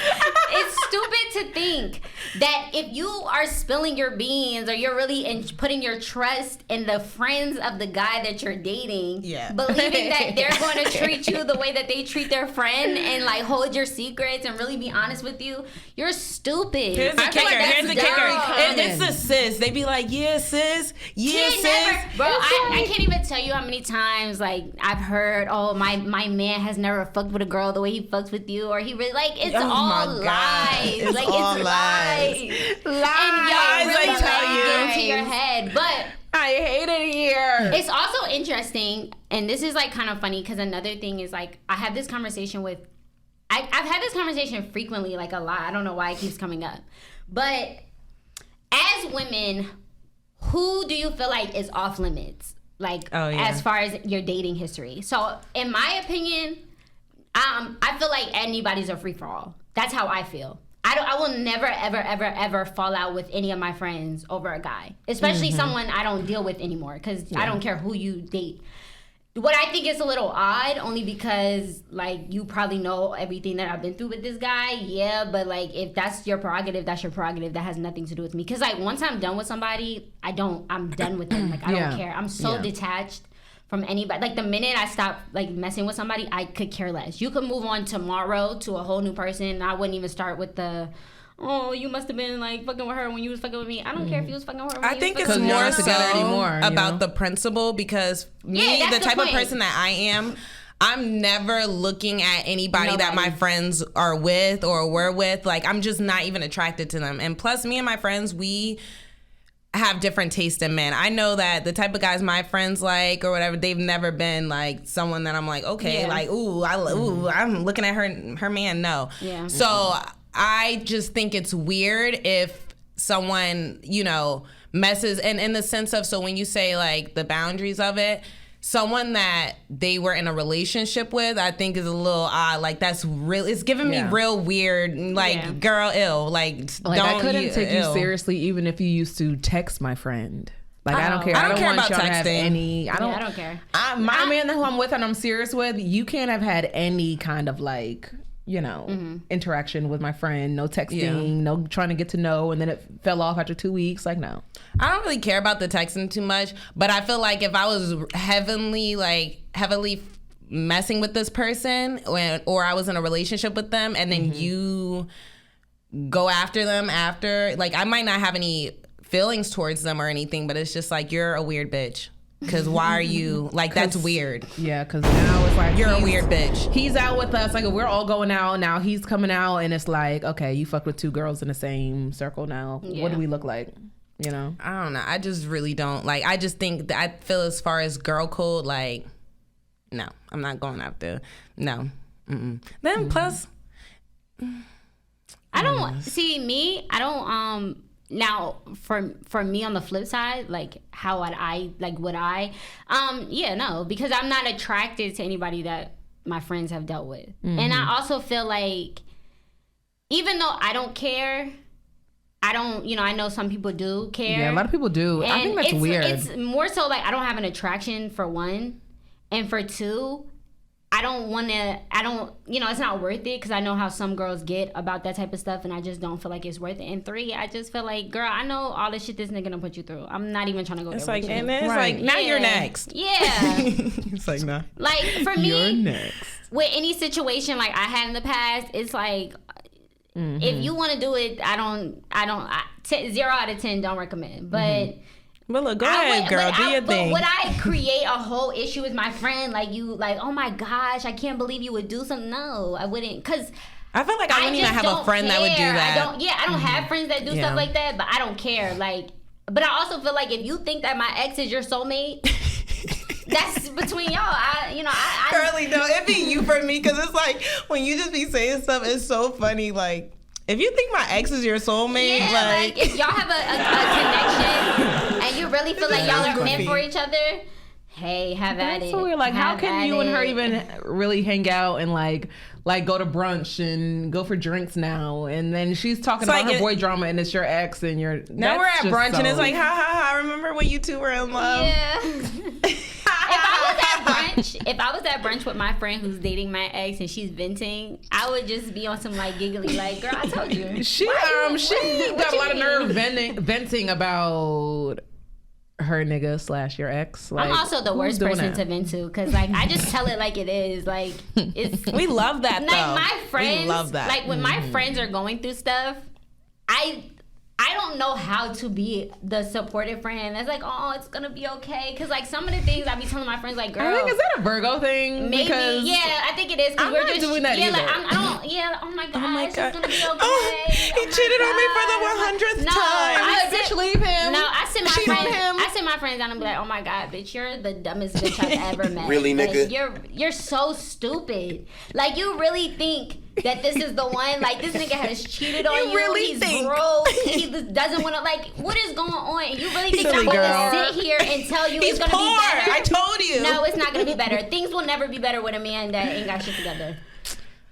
S3: It's stupid to think that if you are spilling your beans or you're really putting your trust in the friends of the guy that you're dating, believing that they're going to treat you the way that they treat their friend and like hold your secrets and really be honest with you, you're stupid.
S1: Here's the kicker. It's the sis. They be like, yeah, sis. Yeah, sis.
S3: Bro, I can't even tell you how many times like I've heard, oh, my man has never fucked with a girl the way he fucks with you, or he really like it's all lies.
S1: It's
S3: like
S1: all
S3: it's
S1: lies.
S3: And y'all really
S1: I tell
S3: get into your head. But
S2: I hate it here.
S3: It's also interesting, and this is like kind of funny because another thing is like I have this conversation with I've had this conversation frequently, like a lot. I don't know why it keeps coming up. But as women, who do you feel like is off limits? Like as far as your dating history. So in my opinion, I feel like anybody's a free for all. That's how I feel. I will never ever ever ever fall out with any of my friends over a guy, especially someone I don't deal with anymore. Because I don't care who you date. What I think is a little odd, only because like you probably know everything that I've been through with this guy. But like if that's your prerogative, that's your prerogative. That has nothing to do with me. Because like once I'm done with somebody, I'm done with them. Like I don't care. I'm so detached from anybody. Like the minute I stop like messing with somebody, I could care less. You could move on tomorrow to a whole new person. I wouldn't even start with the, oh, you must have been like fucking with her when you was fucking with me. I don't care if you was fucking with her.
S1: I think it's more so about the principle because me, the type of person that I am, I'm never looking at anybody that my friends are with or were with. Like I'm just not even attracted to them. And plus, me and my friends, we have different taste in men. I know that the type of guys my friends like or whatever, they've never been like someone that I'm like, okay, like, I'm looking at her man. No. Yeah. So I just think it's weird if someone, you know, messes, and in the sense of, so when you say like the boundaries of it, someone that they were in a relationship with, I think is a little odd. Like that's real. It's giving me real weird. Like girl, ill. Like don't.
S2: I couldn't take you seriously even if you used to text my friend. Like I don't care.
S1: I don't care
S2: want
S1: about
S2: y'all
S1: texting.
S2: To have any. I don't
S3: care.
S2: My man who I'm with and I'm serious with, you can't have had any kind of like, you know, interaction with my friend. No texting, no trying to get to know, and then it fell off after 2 weeks. Like, no.
S1: I don't really care about the texting too much, but I feel like if I was heavily messing with this person or I was in a relationship with them and then you go after them after, like I might not have any feelings towards them or anything, but it's just like, you're a weird bitch. Because why are you like? That's weird.
S2: Yeah, because now it's like
S1: you're a weird bitch.
S2: He's out with us. Like we're all going out now. He's coming out, and it's like, okay, you fucked with 2 girls in the same circle now. Yeah. What do we look like? You know?
S1: I don't know. I just really don't like. I just think that I feel as far as girl code, like, no, I'm not going out there. No. Then plus,
S3: I don't see me. I don't. Now, for me on the flip side, like how would I no, because I'm not attracted to anybody that my friends have dealt with. And I also feel like even though I don't care, I don't, I know some people do care.
S2: Yeah, a lot of people do. And I think that's weird.
S3: It's more so like I don't have an attraction for one, and for two, I don't want to, it's not worth it because I know how some girls get about that type of stuff and I just don't feel like it's worth it. And 3, I just feel like, girl, I know all the shit this nigga done put you through. I'm not even trying to go
S1: it's
S3: there
S1: like,
S3: with
S1: and
S3: you.
S1: it's like, now you're next.
S3: Yeah.
S1: It's like, nah.
S3: Like, for me,
S2: you're next.
S3: With any situation like I had in the past, it's like, if you want to do it, 0 out of 10 don't recommend. But...
S1: But look, go ahead, girl. Do your thing.
S3: But would I create a whole issue with my friend? Like, oh my gosh, I can't believe you would do something. No, I wouldn't. Because
S1: I feel like I wouldn't even have a friend that would do that.
S3: I don't have friends that do stuff like that, but I don't care. Like, but I also feel like if you think that my ex is your soulmate, that's between y'all.
S1: Girlie, no, it'd be you for me. Because it's like, when you just be saying stuff, it's so funny. Like, if you think my ex is your soulmate,
S3: like if y'all have a connection and you really feel like y'all are meant for each other, hey, have at it.
S2: So weird. Like, how can you and her even really hang out and like go to brunch and go for drinks now? And then she's talking about her boy drama and it's your ex and you're...
S1: Now we're at brunch and it's like, ha ha ha, remember when you two were in love?
S3: Yeah. If I was at brunch with my friend who's dating my ex and she's venting, I would just be on some like giggly, like, girl, I told you.
S2: She got a lot of nerve venting about her nigga / your ex. Like,
S3: I'm also the worst person to vent to because like I just tell it like it is. Like, it's
S1: we love that though.
S3: Like my friends,
S1: we love that.
S3: Like when my friends are going through stuff, I don't know how to be the supportive friend that's like, oh, it's gonna be okay. Cause like some of the things I be telling my friends, like, girl,
S2: I think, is that a Virgo thing?
S3: Maybe,
S2: because
S3: yeah, I think it is. Cause
S2: I'm
S3: we're
S2: not
S3: just
S2: doing that either.
S3: Like, oh my gosh, it's gonna be okay.
S1: Oh, he cheated on me for the 100th time.
S2: Bitch, leave him.
S3: No, I sit my friends down and be like, oh my god, bitch, you're the dumbest bitch I've ever met.
S4: Really, nigga?
S3: Like, you're so stupid. Like, you really think that this is the one? Like, this nigga has cheated on you.
S1: Really
S3: he's broke. He doesn't want to, like, what is going on? And you really think I'm going to sit here and tell you it's going to be better?
S1: I told you.
S3: No, it's not going to be better. Things will never be better with a man that ain't got shit together.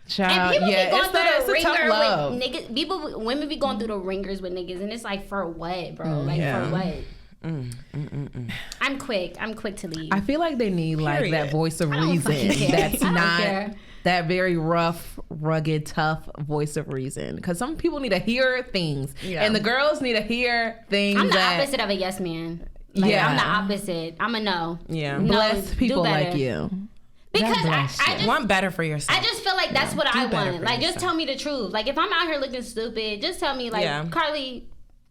S2: Child,
S3: and people be going through the
S2: ringer
S3: with niggas. Women be going through the ringers with niggas, and it's like, for what, bro? For what? I'm quick to leave.
S2: I feel like they need like that voice of reason that's not that very rough, rugged, tough voice of reason. Because some people need to hear things, and the girls need to hear things.
S3: I'm the opposite of a yes man. Like, I'm the opposite. I'm a no.
S1: Yeah,
S2: bless people like you.
S3: Because I just
S1: want better for yourself.
S3: I just feel like that's what I want. Like, just tell me the truth. Like, if I'm out here looking stupid, just tell me, like, Carlye,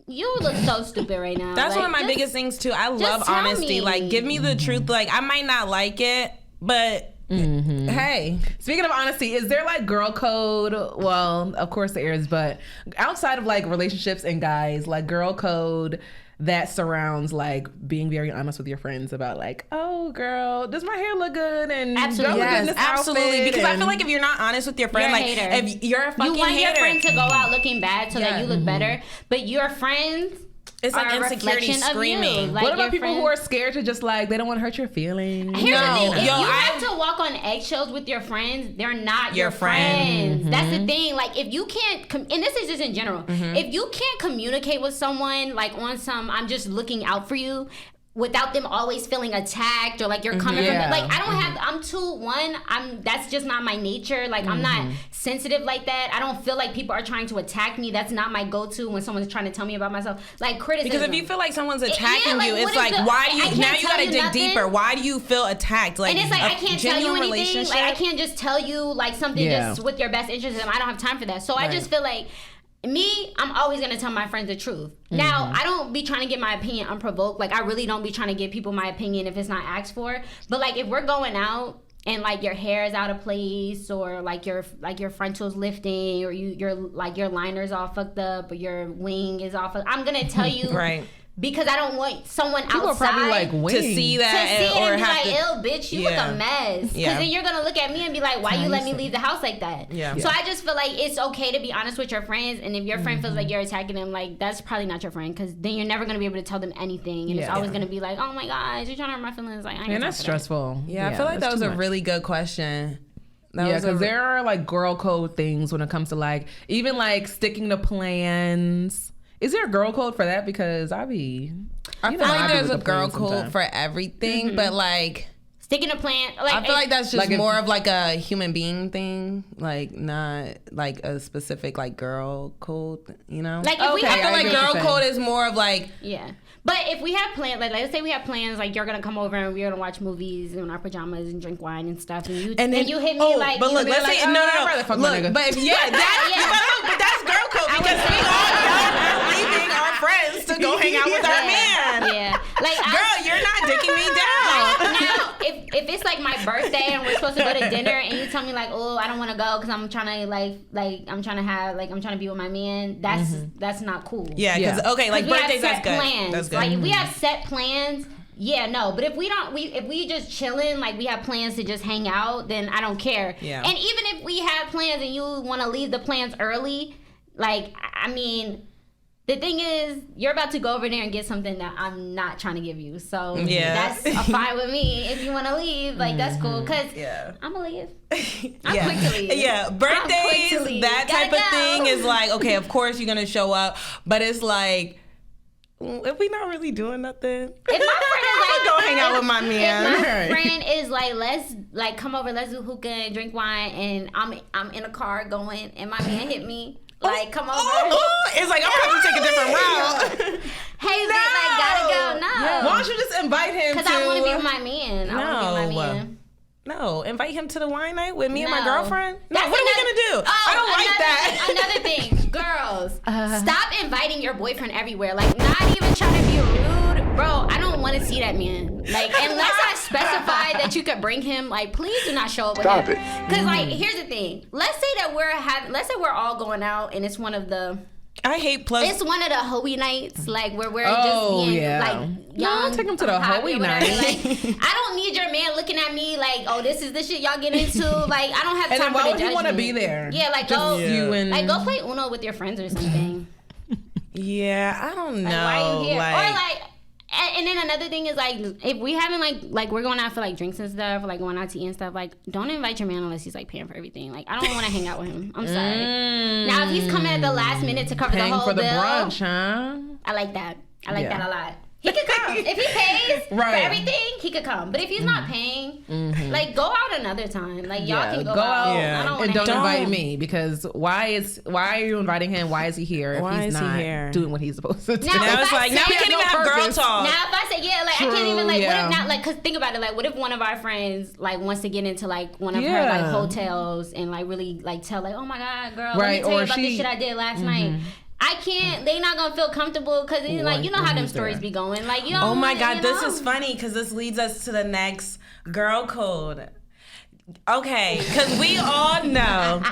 S3: you look so stupid right now.
S1: That's one of my biggest things too. I love honesty. Like, give me the truth. Like, I might not like it, but hey.
S2: Speaking of honesty, is there like girl code? Well, of course there is, but outside of like relationships and guys, like girl code that surrounds like being very honest with your friends about like, oh girl, does my hair look good? And
S3: absolutely,
S1: absolutely. Because I feel like if you're not honest with your friend, like if you're a fucking
S3: you want
S1: hater,
S3: your friend to go out looking bad so that you look better, but your friends.
S1: It's like insecurity screaming.
S3: Like,
S2: what about people who are scared to just like, they don't want to hurt your feelings?
S3: Here's the thing. If you have to walk on eggshells with your friends, they're not your friends. That's the thing. Like, if you can't, and this is just in general, if you can't communicate with someone like on some, I'm just looking out for you, without them always feeling attacked or like you're coming from them. Like, I don't have, that's just not my nature. Like, I'm not sensitive like that. I don't feel like people are trying to attack me. That's not my go-to when someone's trying to tell me about myself. Like, criticism.
S1: Because if you feel like someone's attacking you, it's like, why do you, now you gotta dig deeper. Why do you feel attacked? Like,
S3: and it's like, I can't tell you anything. Like, I can't just tell you like something just with your best interest in them. I don't have time for that. So I just feel like, I'm always going to tell my friends the truth. Now, I don't be trying to get my opinion unprovoked. Like, I really don't be trying to give people my opinion if it's not asked for. But, like, if we're going out and, like, your hair is out of place or, like, your frontal's lifting or your liner's all fucked up or your wing is all fucked up, I'm going to tell you.
S1: Right.
S3: Because I don't want someone
S2: people
S3: outside
S2: probably like
S1: to see that
S3: or
S1: and
S3: be like,
S1: to,
S3: "Ew, bitch, you look a mess." Because then you're gonna look at me and be like, "Why you let me leave the house like that?" So I just feel like it's okay to be honest with your friends, and if your friend feels like you're attacking them, like that's probably not your friend, because then you're never gonna be able to tell them anything, and it's always gonna be like, "Oh my gosh, you're trying to hurt my feelings." Like,
S2: and that's stressful.
S1: Yeah, I feel like that was a really good question.
S2: Because there are like girl code things when it comes to like even like sticking to plans. Is there a girl code for that? Because I feel
S1: like there's a girl code for everything, but like
S3: sticking to plan. Like,
S1: I feel like that's just like more of like a human being thing, like not like a specific like girl code, you know?
S3: Like if
S1: I feel like girl code is more of like But if we have plans, like let's say we have plans, like you're gonna come over and we're gonna watch movies in our pajamas and drink wine and stuff, and you hit me like. But look, let's say no. Look, but if, but that's girl code because we are leaving our friends to go hang out with our man.
S3: Yeah, like
S1: girl, you're not dicking me down.
S3: Now, if it's like my birthday and we're supposed to go to dinner and you tell me like, oh, I don't want to go because I'm trying to I'm trying to be with my man. That's not cool.
S1: Yeah, because like birthdays, that's good.
S3: Plans.
S1: That's good.
S3: Like if we have set plans. Yeah, no, but if we just chilling, like we have plans to just hang out, then I don't care. Yeah. And even if we have plans and you want to leave the plans early, like, I mean, the thing is, you're about to go over there and get something that I'm not trying to give you. So that's fine with me. If you want to leave, like, that's cool. Because I'm going to leave. I'm quick to leave.
S1: Yeah, birthdays, that type of thing is like, okay, of course you're going to show up. But it's like, if we not really doing nothing,
S3: if my friend is like,
S1: go hang out with my man.
S3: If my friend is like, let's like come over, let's do hookah and drink wine, and I'm in a car going, and my man hit me, like come over.
S1: It's like I'm gonna have to take a different route.
S3: Hey, no. Like gotta go. No.
S2: Yeah. Why don't you just invite him?
S3: Because I want to be with my man. I want to be with my man.
S1: No, invite him to the wine night with me and my girlfriend. No,
S3: what
S1: are we gonna do? I don't like that.
S3: Another thing, girls, stop inviting your boyfriend everywhere. Like, not even trying to be rude, bro. I don't want to see that man. Like, unless I specify that you could bring him, like, please do not show up with him. Stop it. Because, like, here's the thing. Let's say we're all going out and it's one of the.
S1: I hate
S3: It's one of the hoey nights, like where we're just being like young.
S2: No, take him to the hoey night.
S3: Like, I don't need your man looking at me like, oh, this is the shit y'all get into. Like, I don't have time for the judgment.
S2: And why would you want to be there?
S3: Yeah, like go play Uno with your friends or something.
S1: Yeah, I don't know.
S3: Like, why are you here? Or like. And then another thing is like if we haven't like we're going out for like drinks and stuff, or like going out to eat and stuff, like don't invite your man unless he's like paying for everything. Like I don't want to hang out with him. I'm sorry. Now if he's coming at the last minute to cover the whole
S2: for the
S3: bill,
S2: brunch, huh?
S3: I like that. I like that a lot. He could come. If he pays for everything, he could come. But if he's not paying, like go out another time. Like y'all can go out.
S2: Yeah. And don't invite me, because why are you inviting him? Why is he here if he's not doing what he's supposed to do?
S3: Now
S1: it's like now we can't even have girl talk.
S3: Now if I say I can't even like what if not like, because think about it, like what if one of our friends like wants to get into like one of her like hotels and like really like tell like, oh my god girl, let me tell you about this shit I did last night. I can't. They not gonna feel comfortable because like you know how them stories be going. Like you.
S1: Oh my god, this is funny because this leads us to the next girl code. Okay, because we all know,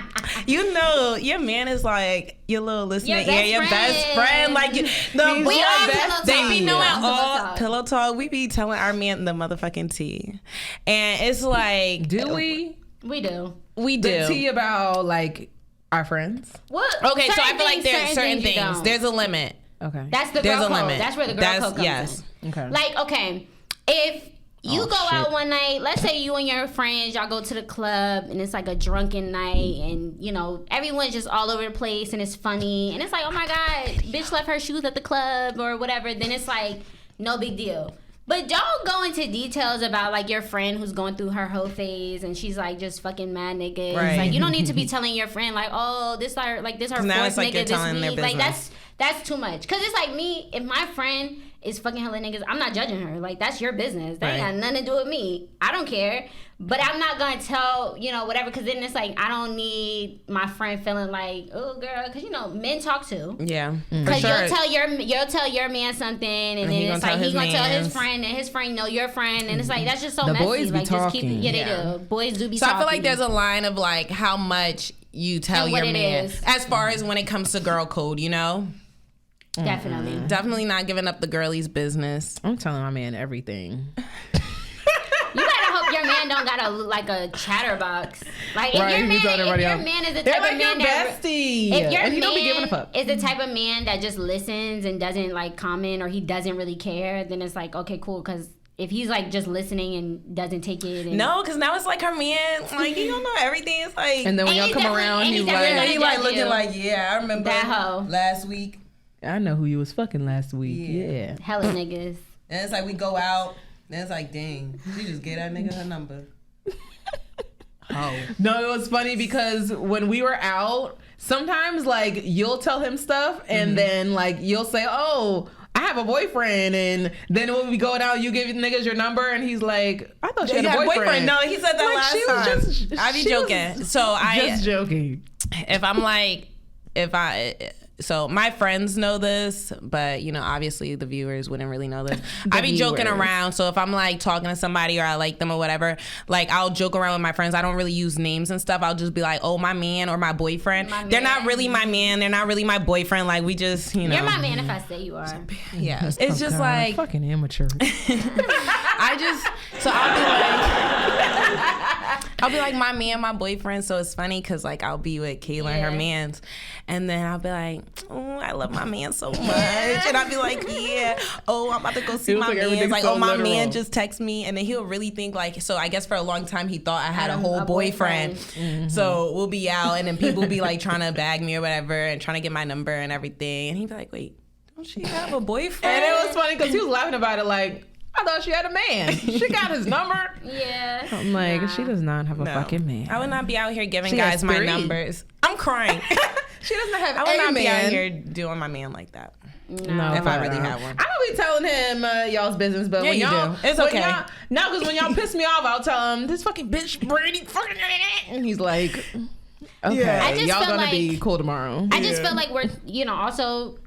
S1: you know, your man is like your little listening ear, your best friend. Like we all they be knowing all pillow talk. We be telling our man the motherfucking tea, and it's like,
S2: do we?
S3: We do.
S1: We do.
S2: The tea about like. Our friends?
S3: What?
S1: Okay, so I feel like there's certain things. There's a limit.
S2: Okay.
S3: That's the girl code. That's where the girl code comes in.
S2: Okay.
S3: Like, okay, if you go out one night, let's say you and your friends, y'all go to the club and it's like a drunken night and, you know, everyone's just all over the place and it's funny. And it's like, oh my God, bitch left her shoes at the club or whatever. Then it's like, no big deal. But don't go into details about like your friend who's going through her whole phase and she's like just fucking mad niggas. Right. Like you don't need to be telling your friend like, oh, this her fourth nigga this week. Like that's too much. Because it's like me, if my friend is fucking hella niggas, I'm not judging her. Like, that's your business. That ain't got nothing to do with me. I don't care. But I'm not going to tell, whatever. Because then it's like, I don't need my friend feeling like, oh, girl. Because, men talk too.
S1: Yeah.
S3: Because you'll tell your man something. And then it's like, he's going to tell his friend. And his friend know your friend. And it's like, that's just so messy.
S2: Boys be talking.
S3: They do. Boys do be
S1: talking.
S3: So
S1: I feel like there's a line of, like, how much you tell your man. As far as when it comes to girl code, Definitely not giving up the girlies business.
S2: I'm telling my man everything.
S3: You gotta hope your man don't got a chatterbox. Like if your man is the type of man that
S2: bestie. If your man don't be giving a fuck.
S3: Is the type of man that just listens and doesn't like comment or he doesn't really care, then it's like okay, cool. Because if he's like just listening and doesn't take it,
S1: no, because now it's like her man, like he don't know everything. It's like,
S2: and then when y'all come around, he's
S1: like looking like, yeah, I remember
S3: that hoe
S1: last week.
S2: I know who you was fucking last week. Yeah.
S3: Hella niggas.
S1: And it's like we go out, and it's like, dang, she just gave that nigga her number.
S2: Oh. No, it was funny because when we were out, sometimes like you'll tell him stuff and then like you'll say, oh, I have a boyfriend, and then when we go out, you give niggas your number, and he's like, I thought she had a boyfriend.
S1: No, he said that last time. I be joking.
S2: Just joking.
S1: If I'm like, so my friends know this, but obviously the viewers wouldn't really know this. I be joking around. So if I'm like talking to somebody or I like them or whatever, like I'll joke around with my friends. I don't really use names and stuff. I'll just be like, oh, my man or my boyfriend. They're not really my man. They're not really my boyfriend. Like we just,
S3: You're my man if I say you are.
S1: Yeah. It's just like.
S2: Fucking amateur.
S1: I'll be like my man, my boyfriend. So it's funny because like I'll be with Kayla and her mans, and then I'll be like, oh, I love my man so much, and I'll be like, yeah, oh, I'm about to go see my man. Like, oh, my man just text me, and then he'll really think like, so I guess for a long time he thought I had a whole boyfriend. So we'll be out, and then people will be like trying to bag me or whatever, and trying to get my number and everything, and he'd be like, wait, don't she have a boyfriend?
S2: And it was funny because he was laughing about it like, I thought she had a man. She got his number.
S3: Yeah.
S2: I'm like, she does not have a fucking man.
S1: I would not be out here giving guys my numbers. I'm crying.
S2: She doesn't have
S1: I would not be out here doing my man like that.
S2: No,
S1: if I really had one.
S2: I don't be telling him y'all's business, but when y'all
S1: do. It's okay.
S2: No, because when y'all piss me off, I'll tell him this fucking bitch Brandy fucking, and he's like, okay, y'all gonna be cool tomorrow.
S3: I just feel like we're also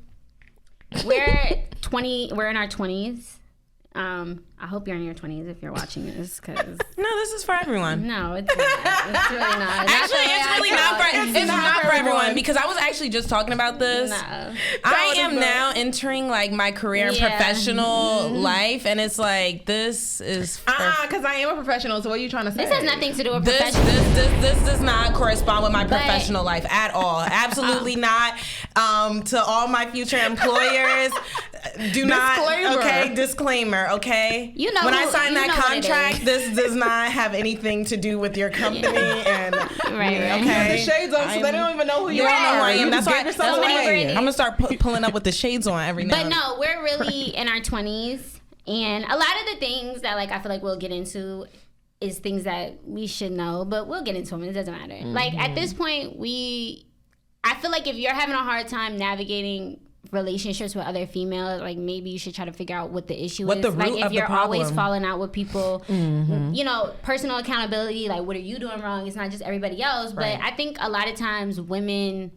S3: we're 20. We're in our 20s. I hope you're in your 20s if you're watching this, because
S1: no, this is for everyone.
S3: No, it's not. It's really not.
S1: Actually, it's really not for. It's not for everyone because I was actually just talking about this.
S3: No.
S1: I am now entering like my career and professional life, and it's like this is
S2: because I am a professional. So what are you trying to say?
S3: This has nothing to do with professional.
S1: This does not correspond with my professional life at all. Absolutely not. To all my future employers, do not. Okay, disclaimer. Okay.
S3: You know
S1: when I sign that contract, this does not have anything to do with your company. And
S3: right.
S2: Okay. The shades on, so they don't even know who you are.
S1: I am. That's why I'm gonna start pulling up with the shades on every now.
S3: But no, we're really in our 20s, and a lot of the things that like I feel like we'll get into is things that we should know, but we'll get into them. It doesn't matter. Like at this point, I feel like if you're having a hard time navigating relationships with other females, like maybe you should try to figure out what the issue is. Like if you're always falling out with people, personal accountability, like what are you doing wrong? It's not just everybody else. But I think a lot of times women,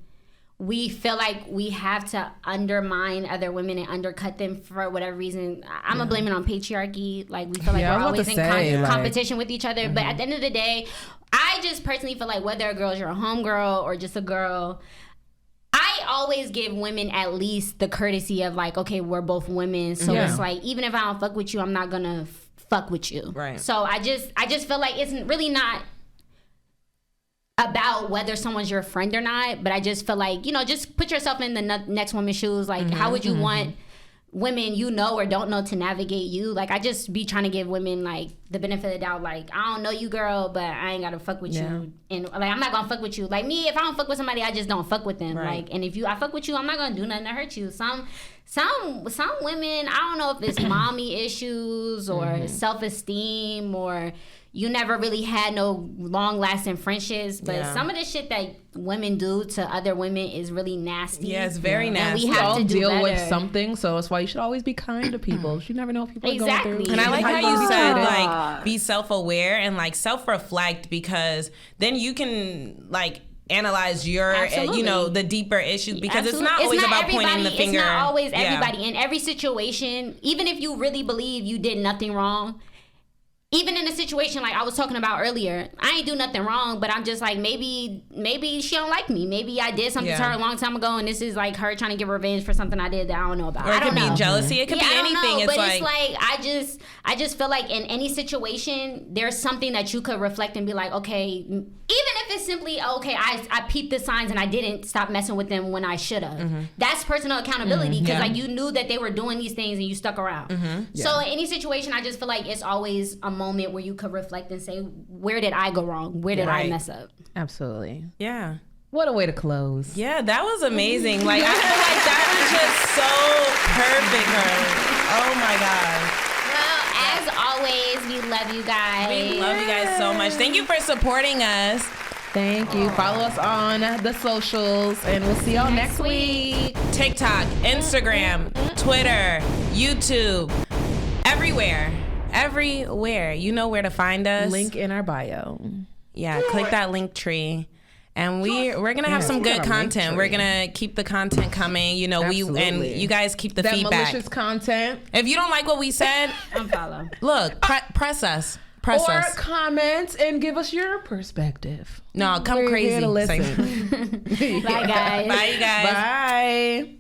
S3: we feel like we have to undermine other women and undercut them for whatever reason. I'm gonna blame it on patriarchy. Like we feel like we're always in competition with each other. But at the end of the day, I just personally feel like whether a girl's your homegirl or just a girl, I always give women at least the courtesy of like, okay, we're both women, so it's like even if I don't fuck with you, I'm not gonna fuck with you.
S1: Right.
S3: So I just feel like it's really not about whether someone's your friend or not, but I just feel like, just put yourself in the next woman's shoes. Like, how would you want women or don't know to navigate you? Like, I just be trying to give women like the benefit of the doubt. Like, I don't know you, girl, but I ain't gotta fuck with you, and like I'm not gonna fuck with you. Like me, if I don't fuck with somebody, I just don't fuck with them. Like, and if I fuck with you, I'm not gonna do nothing to hurt you. Some some women, I don't know if it's mommy issues or self-esteem or you never really had no long-lasting friendships, but some of the shit that women do to other women is really nasty.
S1: Yeah, it's very nasty.
S2: And we have to deal with something, so that's why you should always be kind to people. You never know what people are going through.
S1: And I like how you said, like, be self-aware and, like, self-reflect, because then you can, like, analyze your, the deeper issues, because it's not always about pointing the finger.
S3: It's not always everybody. In every situation, even if you really believe you did nothing wrong, even in a situation like I was talking about earlier, I ain't do nothing wrong, but I'm just like, maybe she don't like me. Maybe I did something to her a long time ago, and this is like her trying to get revenge for something I did that I don't know about.
S1: Or it could be jealousy. It could be anything.
S3: It's like I just feel like in any situation, there's something that you could reflect and be like, okay, even if it's simply, okay, I peeped the signs and I didn't stop messing with them when I should have. That's personal accountability, because like you knew that they were doing these things and you stuck around. So in any situation, I just feel like it's always a moment where you could reflect and say, where did I go wrong? Where did I mess up?
S2: Absolutely.
S1: Yeah.
S2: What a way to close.
S1: Yeah, that was amazing. Like, I feel like that was just so perfect, girl. Oh my God.
S3: Well, as always, we love you guys.
S1: We love you guys so much. Thank you for supporting us.
S2: Thank you. Follow us on the socials, and we'll see y'all next week.
S1: TikTok, Instagram, Twitter, YouTube, everywhere. Everywhere. You know where to find us.
S2: Link in our bio.
S1: Yeah, click that link tree. And we're gonna have some good content. We're gonna keep the content coming. You know, and you guys keep the feedback.
S2: Malicious content.
S1: If you don't like what we said,
S3: unfollow.
S1: Look, press us.
S2: Or comment and give us your perspective.
S1: No, come crazy.
S2: Here to listen.
S3: Bye, guys.
S1: Bye, you guys.
S2: Bye.